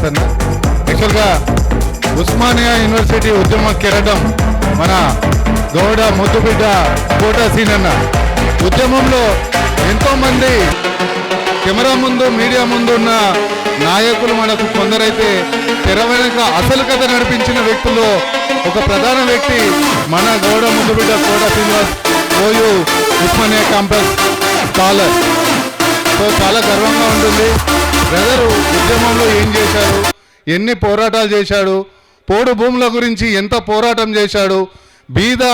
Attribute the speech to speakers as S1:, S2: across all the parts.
S1: శ్రీనివాస్ అన్న. యాక్చువల్గా ఉస్మానియా యూనివర్సిటీ ఉద్యమ కిరటం మన గౌడ ముద్దుబిడ్డ కోట సీనన్న. ఉద్యమంలో ఎంతోమంది కెమెరా ముందు మీడియా ముందు ఉన్న నాయకులు మనకు కొందరైతే తెర వెనుక అసలు కథ నడిపించిన వ్యక్తుల్లో ఒక ప్రధాన వ్యక్తి మన గౌడ ముద్దుబిడ్డ Kota Srinivas OU Osmania campus scholar. So చాలా గర్వంగా ఉంటుంది. బ్రదరు ఉద్యమంలో ఏం చేశాడు, ఎన్ని పోరాటాలు చేశాడు, పోడు భూముల గురించి ఎంత పోరాటం చేశాడు, బీద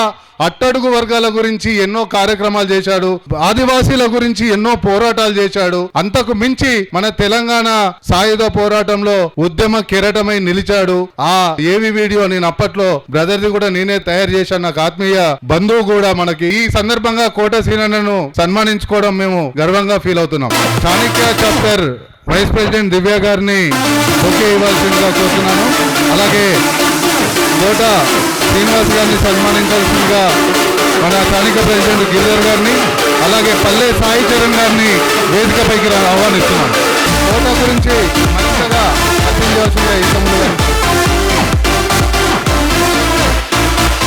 S1: అట్టడుగు వర్గాల గురించి ఎన్నో కార్యక్రమాలు చేశాడు, ఆదివాసీల గురించి ఎన్నో పోరాటాలు చేశాడు. అంతకు మించి మన తెలంగాణ సాయుధ పోరాటంలో ఉద్యమ కిరటమై నిలిచాడు. ఆ ఏవి వీడియో నేను అప్పట్లో బ్రదర్ది కూడా నేనే తయారు చేశాను. నాకు ఆత్మీయ బంధువు కూడా. మనకి ఈ సందర్భంగా కోట సీనన్నను సన్మానించుకోవడం మేము గర్వంగా ఫీల్ అవుతున్నాం. చాణక్య చాప్టర్ వైస్ ప్రెసిడెంట్ దివ్య గారిని ఓకే ఇవ్వాల్సిందిగా కోరుతున్నాను. అలాగే కోట శ్రీనివాస్ గారిని సన్మానించాల్సిందిగా మన స్థానిక ప్రెసిడెంట్ గిరిధర్ గారిని, అలాగే పల్లె సాయి చరణ్ గారిని వేదికపైకి ఆహ్వానిస్తున్నాం. కోట గురించి మంచిగా చర్చించాల్సిందిగా ఈ సమయంలో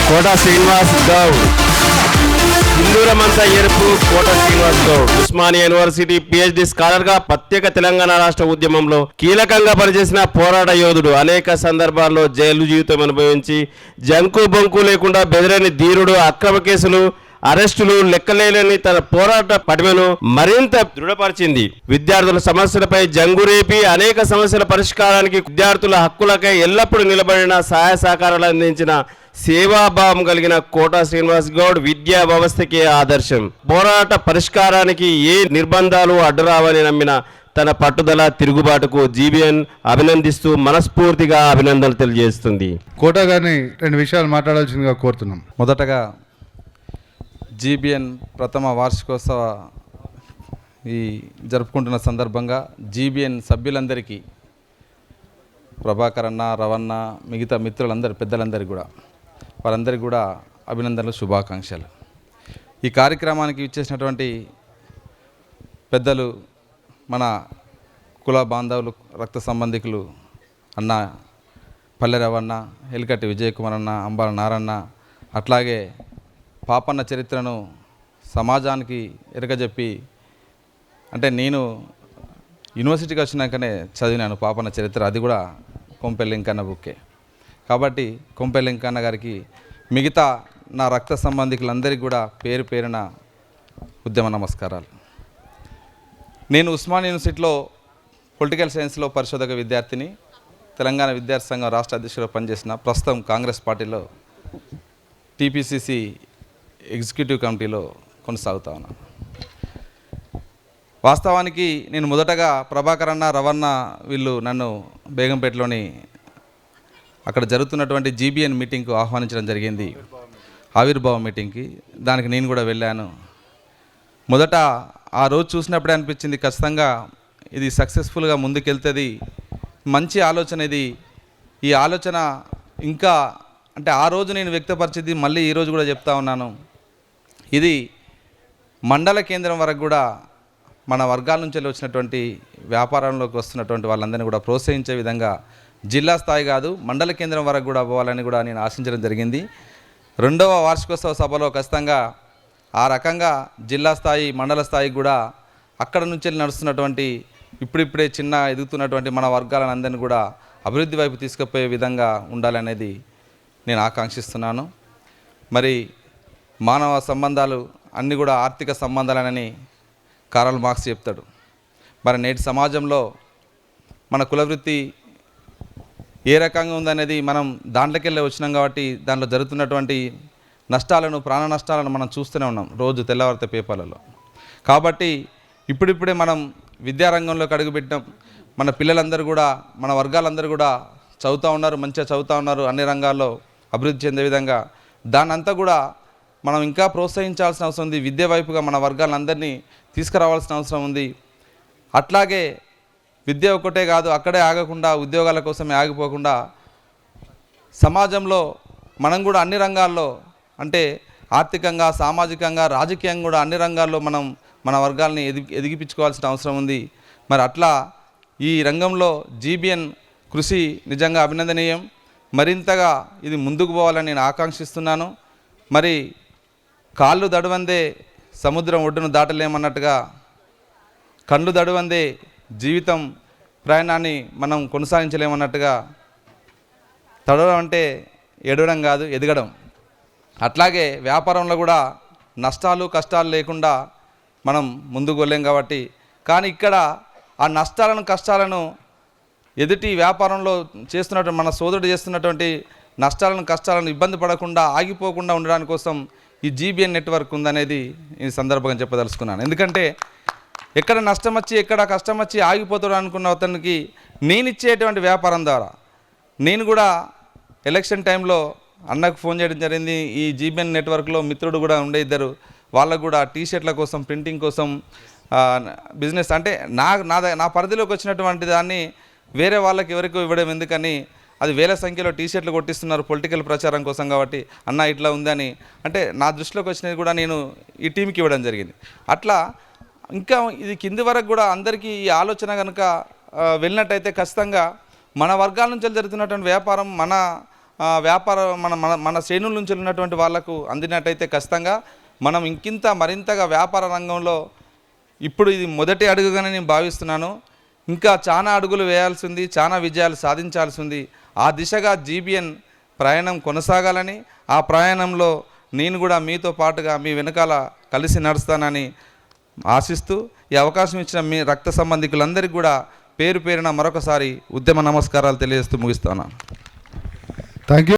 S2: కోట శ్రీనివాస్ గౌడ్, హిందూరమంతా ఎరుపు. Kota Srinivas Goud Osmania university PhD scholar గా ప్రత్యేక తెలంగాణ రాష్ట్ర ఉద్యమంలో కీలకంగా పనిచేసిన పోరాట యోధుడు. అనేక సందర్భాల్లో జైలు జీవితం అనుభవించి జంకు బొంకు లేకుండా బెదిరని ధీరుడు. అక్రమ కేసులు, అరెస్టులు లెక్కలేని తన పోరాట పటిమను మరింత దృఢపరిచింది. విద్యార్థుల సమస్యలపై జంగురేపి అనేక సమస్యల పరిష్కారానికి, విద్యార్థుల హక్కులకై ఎల్లప్పుడూ నిలబడిన, సహాయ సహకారాలు అందించిన సేవాభావం కలిగిన కోట శ్రీనివాస్ గౌడ్ విద్యా వ్యవస్థకే ఆదర్శం. పోరాట పరిష్కారానికి ఏ నిర్బంధాలు అడ్డురావని నమ్మిన తన పట్టుదల, తిరుగుబాటుకు జీబీఎన్ అభినందిస్తూ మనస్ఫూర్తిగా అభినందనలు తెలియజేస్తుంది.
S1: కోట గారిని రెండు విషయాలు మాట్లాడాల్సిందిగా కోరుతున్నాం.
S3: మొదటగా జీబీఎన్ ప్రథమ వార్షికోత్సవ ఈ జరుపుకుంటున్న సందర్భంగా జీబీఎన్ సభ్యులందరికీ, ప్రభాకర్ అన్న, రవణ, మిగతా మిత్రులందరూ, పెద్దలందరికీ కూడా, వారందరికీ కూడా అభినందనలు, శుభాకాంక్షలు. ఈ కార్యక్రమానికి ఇచ్చేసినటువంటి పెద్దలు, మన కుల బాంధవులు, రక్త సంబంధికులు అన్న పల్లె రవణ, ఎలికట్టి విజయ్ కుమార్ అన్న, అంబాల నారన్న, అట్లాగే పాపన్న చరిత్రను సమాజానికి ఎరగజెప్పి, అంటే నేను యూనివర్సిటీకి వచ్చినాకనే చదివినాను పాపన్న చరిత్ర, అది కూడా కొంపెల్లి వెంకన్న బుక్కే. కాబట్టి కొంపెల్లి వెంకన్న గారికి, మిగతా నా రక్త సంబంధికులందరికీ కూడా పేరు పేరున ఉద్యమ నమస్కారాలు. నేను ఉస్మానియా యూనివర్సిటీలో పొలిటికల్ సైన్స్లో పరిశోధక విద్యార్థిని, తెలంగాణ విద్యార్థి సంఘం రాష్ట్ర అధ్యక్షుడిగా పనిచేసిన, ప్రస్తుతం కాంగ్రెస్ పార్టీలో టీపీసీసీ ఎగ్జిక్యూటివ్ కమిటీలో కొనసాగుతా ఉన్నాను. వాస్తవానికి నేను మొదటగా ప్రభాకర్ అన్న, రవణ వీళ్ళు నన్ను బేగంపేటలోని అక్కడ జరుగుతున్నటువంటి జీబీఎన్ మీటింగ్కు ఆహ్వానించడం జరిగింది, ఆవిర్భావ మీటింగ్కి. దానికి నేను కూడా వెళ్ళాను. మొదట ఆ రోజు చూసినప్పుడే అనిపించింది, ఖచ్చితంగా ఇది సక్సెస్ఫుల్గా ముందుకెళ్తుంది, మంచి ఆలోచన ఇది. ఈ ఆలోచన ఇంకా అంటే ఆ రోజు నేను వ్యక్తపరిచింది మళ్ళీ ఈరోజు కూడా చెప్తా ఉన్నాను, ఇది మండల కేంద్రం వరకు కూడా మన వర్గాల నుంచి వచ్చినటువంటి వ్యాపారంలోకి వస్తున్నటువంటి వాళ్ళందరినీ కూడా ప్రోత్సహించే విధంగా జిల్లా స్థాయి కాదు మండల కేంద్రం వరకు కూడా పోవాలని కూడా నేను ఆశించడం జరిగింది. రెండవ వార్షికోత్సవ సభలో ఖచ్చితంగా ఆ రకంగా జిల్లా స్థాయి, మండల స్థాయి కూడా అక్కడ నుంచి నడుస్తున్నటువంటి ఇప్పుడిప్పుడే చిన్న ఎదుగుతున్నటువంటి మన వర్గాలను అందరినీ కూడా అభివృద్ధి వైపు తీసుకుపోయే విధంగా ఉండాలనేది నేను ఆకాంక్షిస్తున్నాను. మరి మానవ సంబంధాలు అన్నీ కూడా ఆర్థిక సంబంధాలనని కార్ల్ మార్క్స్ చెప్తాడు. మరి నేటి సమాజంలో మన కులవృత్తి ఏ రకంగా ఉందనేది మనం దాంట్లోకెళ్ళి వచ్చినాం కాబట్టి దాంట్లో జరుగుతున్నటువంటి నష్టాలను, ప్రాణ నష్టాలను మనం చూస్తూనే ఉన్నాం రోజు తెల్లవారితే పేపర్లలో. కాబట్టి ఇప్పుడిప్పుడే మనం విద్యారంగంలోకి అడుగుపెట్టాం. మన పిల్లలందరూ కూడా, మన వర్గాలందరూ కూడా చదువుతూ ఉన్నారు, మంచిగా చదువుతూ ఉన్నారు, అన్ని రంగాల్లో అభివృద్ధి చెందే విధంగా. దానంతా కూడా మనం ఇంకా ప్రోత్సహించాల్సిన అవసరం ఉంది. విద్య వైపుగా మన వర్గాలందరినీ తీసుకురావాల్సిన అవసరం ఉంది. అట్లాగే విద్య ఒకటే కాదు, అక్కడే ఆగకుండా, ఉద్యోగాల కోసమే ఆగిపోకుండా సమాజంలో మనం కూడా అన్ని రంగాల్లో, అంటే ఆర్థికంగా, సామాజికంగా, రాజకీయంగా కూడా అన్ని రంగాల్లో మనం మన వర్గాల్ని ఎదిగిపించుకోవాల్సిన అవసరం ఉంది. మరి అట్లా ఈ రంగంలో జీబీఎన్ కృషి నిజంగా అభినందనీయం. మరింతగా ఇది ముందుకు పోవాలని నేను ఆకాంక్షిస్తున్నాను. మరి కాళ్ళు దడవందే సముద్రం ఒడ్డును దాటలేమన్నట్టుగా కళ్ళు దడవందే జీవితం ప్రయాణాన్ని మనం కొనసాగించలేమన్నట్టుగా తడవడం అంటే ఎడవడం కాదు, ఎదగడం. అట్లాగే వ్యాపారంలో కూడా నష్టాలు కష్టాలు లేకుండా మనం ముందుకు వెళ్ళాం కాబట్టి, కానీ ఇక్కడ ఆ నష్టాలను కష్టాలను ఎదుటి వ్యాపారంలో చేస్తున్నటువంటి మన సోదరుడు చేస్తున్నటువంటి నష్టాలను కష్టాలను ఇబ్బంది పడకుండా ఆగిపోకుండా ఉండడానికి కోసం ఈ జీబీఎన్ నెట్వర్క్ ఉందనేది ఈ సందర్భంగా చెప్పదలుచుకున్నాను. ఎందుకంటే ఎక్కడ నష్టం వచ్చి ఎక్కడ కష్టం వచ్చి ఆగిపోతాడు అనుకున్న అతనికి నేను ఇచ్చేటువంటి వ్యాపారం ద్వారా నేను కూడా ఎలక్షన్ టైంలో అన్నకు ఫోన్ చేయడం జరిగింది. ఈ జీబీఎన్ నెట్వర్క్లో మిత్రుడు కూడా ఉండే ఇద్దరు, వాళ్ళకు కూడా టీషర్ట్ల కోసం ప్రింటింగ్ కోసం బిజినెస్ అంటే నా పరిధిలోకి వచ్చినటువంటి దాన్ని వేరే వాళ్ళకి ఎవరికి ఇవ్వడం ఎందుకని, అది వేల సంఖ్యలో టీషర్ట్లు కొట్టిస్తున్నారు పొలిటికల్ ప్రచారం కోసం కాబట్టి అన్న ఇట్లా ఉందని అంటే నా దృష్టిలోకి వచ్చినది కూడా నేను ఈ టీంకి ఇవ్వడం జరిగింది. అట్లా ఇంకా ఇది కింది వరకు కూడా అందరికీ ఈ ఆలోచన కనుక వెళ్ళినట్టయితే ఖచ్చితంగా మన వర్గాల నుంచి జరుగుతున్నటువంటి వ్యాపారం మన మన శ్రేణుల నుంచి ఉన్నటువంటి వాళ్లకు అందినట్టయితే ఖచ్చితంగా మనం ఇంకింత మరింతగా వ్యాపార రంగంలో ఇప్పుడు ఇది మొదటి అడుగుగానే నేను భావిస్తున్నాను. ఇంకా చాలా అడుగులు వేయాల్సి ఉంది, చాలా విజయాలు సాధించాల్సి ఉంది. ఆ దిశగా జీబీఎన్ ప్రయాణం కొనసాగాలని, ఆ ప్రయాణంలో నేను కూడా మీతో పాటుగా మీ వెనకాల కలిసి నడుస్తానని ఆశిస్తూ ఈ అవకాశం ఇచ్చిన మీ రక్త సంబంధికులందరికీ కూడా పేరు పేరున మరొకసారి ఉద్యమ నమస్కారాలు తెలియజేస్తూ ముగిస్తున్నాను.
S1: Thank you.